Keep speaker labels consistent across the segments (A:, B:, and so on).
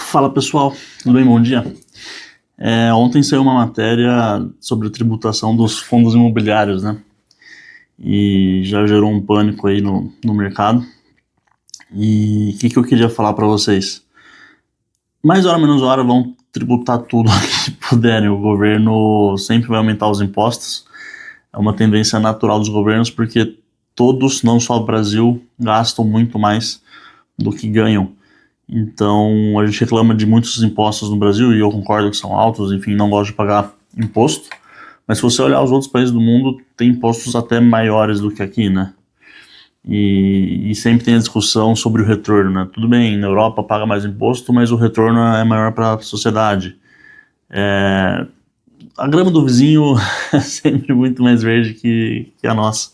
A: Fala pessoal, tudo bem? Bom dia. Ontem saiu uma matéria sobre a tributação dos fundos imobiliários, né? E já gerou um pânico aí no mercado. E o que eu queria falar para vocês? Mais hora menos hora vão tributar tudo que puderem. O governo sempre vai aumentar os impostos. É uma tendência natural dos governos porque todos, não só o Brasil, gastam muito mais do que ganham. Então, a gente reclama de muitos impostos no Brasil, e eu concordo que são altos, enfim, não gosto de pagar imposto. Mas se você olhar os outros países do mundo, tem impostos até maiores do que aqui, né? E sempre tem a discussão sobre o retorno, né? Tudo bem, na Europa paga mais imposto, mas o retorno é maior para a sociedade. A grama do vizinho é sempre muito mais verde que a nossa.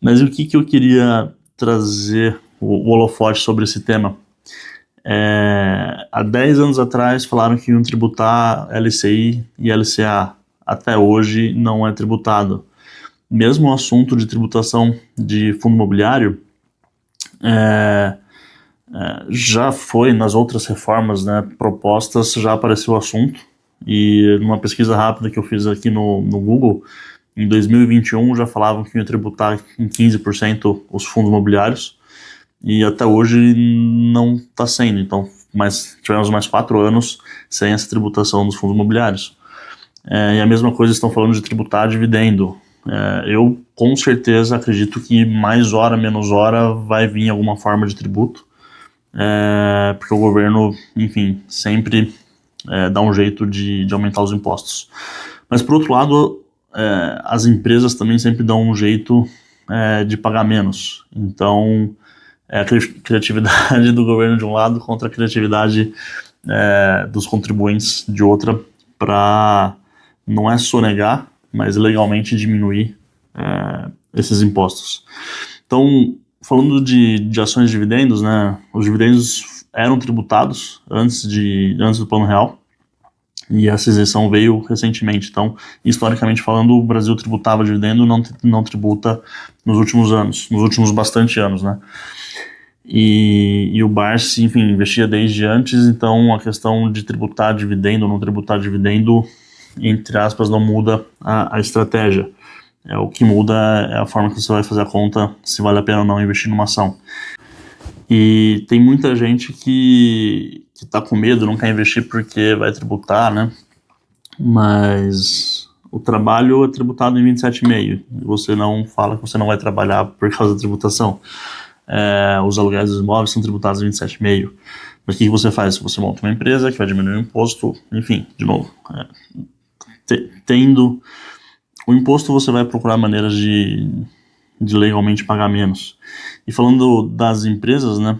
A: Mas o que eu queria trazer o holofote sobre esse tema? Há 10 anos atrás falaram que iam tributar LCI e LCA. Até hoje não é tributado. Mesmo o assunto de tributação de fundo imobiliário já foi nas outras reformas, né, propostas, já apareceu o assunto. E numa pesquisa rápida que eu fiz aqui no Google, em 2021 já falavam que iam tributar em 15% os fundos imobiliários. E até hoje não está sendo, então tivemos mais 4 anos sem essa tributação dos fundos imobiliários. E a mesma coisa estão falando de tributar dividendo. Eu com certeza acredito que mais hora, menos hora vai vir alguma forma de tributo, porque o governo, enfim, sempre dá um jeito de aumentar os impostos. Mas por outro lado, as empresas também sempre dão um jeito de pagar menos. Então a criatividade do governo de um lado contra a criatividade dos contribuintes de outra, para não é sonegar, mas legalmente diminuir esses impostos. Então, falando de ações de dividendos, né, os dividendos eram tributados antes do Plano Real, e essa isenção veio recentemente. Então, historicamente falando, o Brasil tributava dividendo, não tributa nos últimos bastante anos, né? E o Barsi, enfim, investia desde antes, então a questão de tributar dividendo ou não tributar dividendo, entre aspas, não muda a estratégia. O que muda é a forma que você vai fazer a conta, se vale a pena ou não investir numa ação. E tem muita gente que tá com medo, não quer investir porque vai tributar, né? Mas o trabalho é tributado em 27,5%. Você não fala que você não vai trabalhar por causa da tributação. Os aluguéis dos imóveis são tributados em 27,5%. Mas o que você faz? Você monta uma empresa que vai diminuir o imposto, enfim, de novo, tendo o imposto, você vai procurar maneiras de legalmente pagar menos. E falando das empresas, né,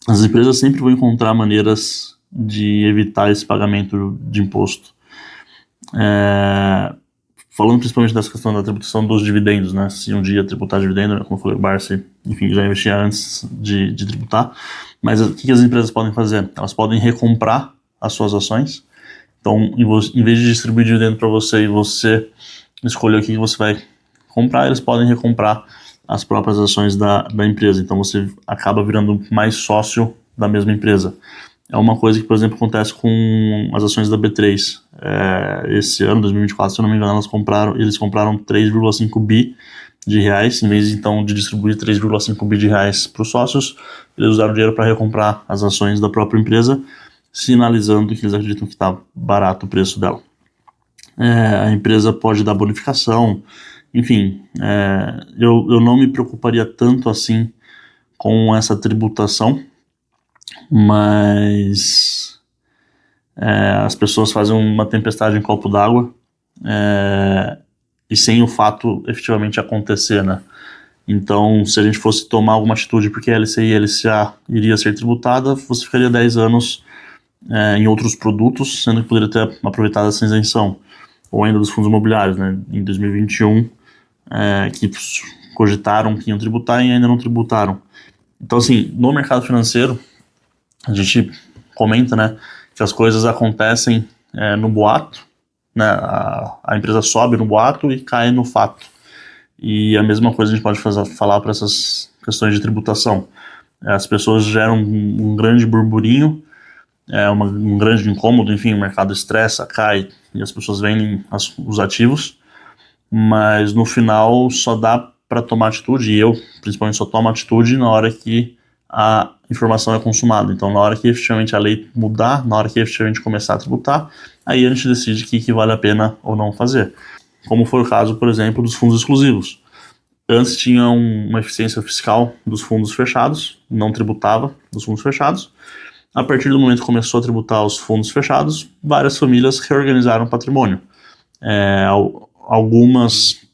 A: as empresas sempre vão encontrar maneiras de evitar esse pagamento de imposto. Falando principalmente dessa questão da tributação dos dividendos, né? Se um dia tributar dividendo, como eu falei, o Barsi, enfim, já investia antes de tributar. Mas o que as empresas podem fazer? Elas podem recomprar as suas ações. Então, em vez de distribuir dividendo para você e você escolher o que você vai comprar, eles podem recomprar as próprias ações da empresa. Então, você acaba virando mais sócio da mesma empresa. É uma coisa que, por exemplo, acontece com as ações da B3. Esse ano, 2024, se eu não me engano, eles compraram 3,5 bi de reais, em vez então de distribuir 3,5 bi de reais para os sócios, eles usaram o dinheiro para recomprar as ações da própria empresa, sinalizando que eles acreditam que está barato o preço dela. A empresa pode dar bonificação, enfim, eu não me preocuparia tanto assim com essa tributação, mas as pessoas fazem uma tempestade em copo d'água e sem o fato efetivamente acontecer, né? Então, se a gente fosse tomar alguma atitude porque a LCI e a LCA iria ser tributada, você ficaria 10 anos em outros produtos, sendo que poderia ter aproveitado essa isenção, ou ainda dos fundos imobiliários, né? Em 2021, que cogitaram que iam tributar e ainda não tributaram. Então, assim, no mercado financeiro, a gente comenta, né, que as coisas acontecem no boato, né, a empresa sobe no boato e cai no fato. E a mesma coisa a gente pode falar para essas questões de tributação. as pessoas geram um grande burburinho, um grande incômodo, enfim, o mercado estressa, cai e as pessoas vendem os ativos, mas no final só dá para tomar atitude, e eu principalmente só tomo atitude na hora que a informação é consumada. Então, na hora que efetivamente a lei mudar, na hora que efetivamente começar a tributar, aí a gente decide o que vale a pena ou não fazer. Como foi o caso, por exemplo, dos fundos exclusivos. Antes tinha uma eficiência fiscal dos fundos fechados, não tributava dos fundos fechados. A partir do momento que começou a tributar os fundos fechados, várias famílias reorganizaram o patrimônio. Algumas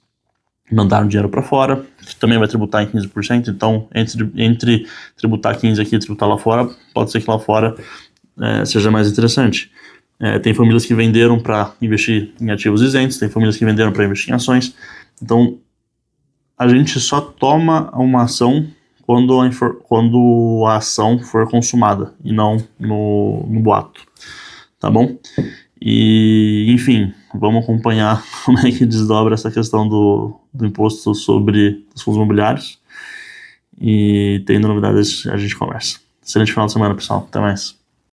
A: mandaram dinheiro para fora, que também vai tributar em 15%, então entre tributar 15% aqui e tributar lá fora, pode ser que lá fora seja mais interessante. Tem famílias que venderam para investir em ativos isentos, tem famílias que venderam para investir em ações. Então, a gente só toma uma ação quando a ação for consumada e não no boato, tá bom? E, enfim, vamos acompanhar como é que desdobra essa questão do imposto sobre os fundos imobiliários. E tendo novidades, a gente conversa. Excelente final de semana, pessoal. Até mais.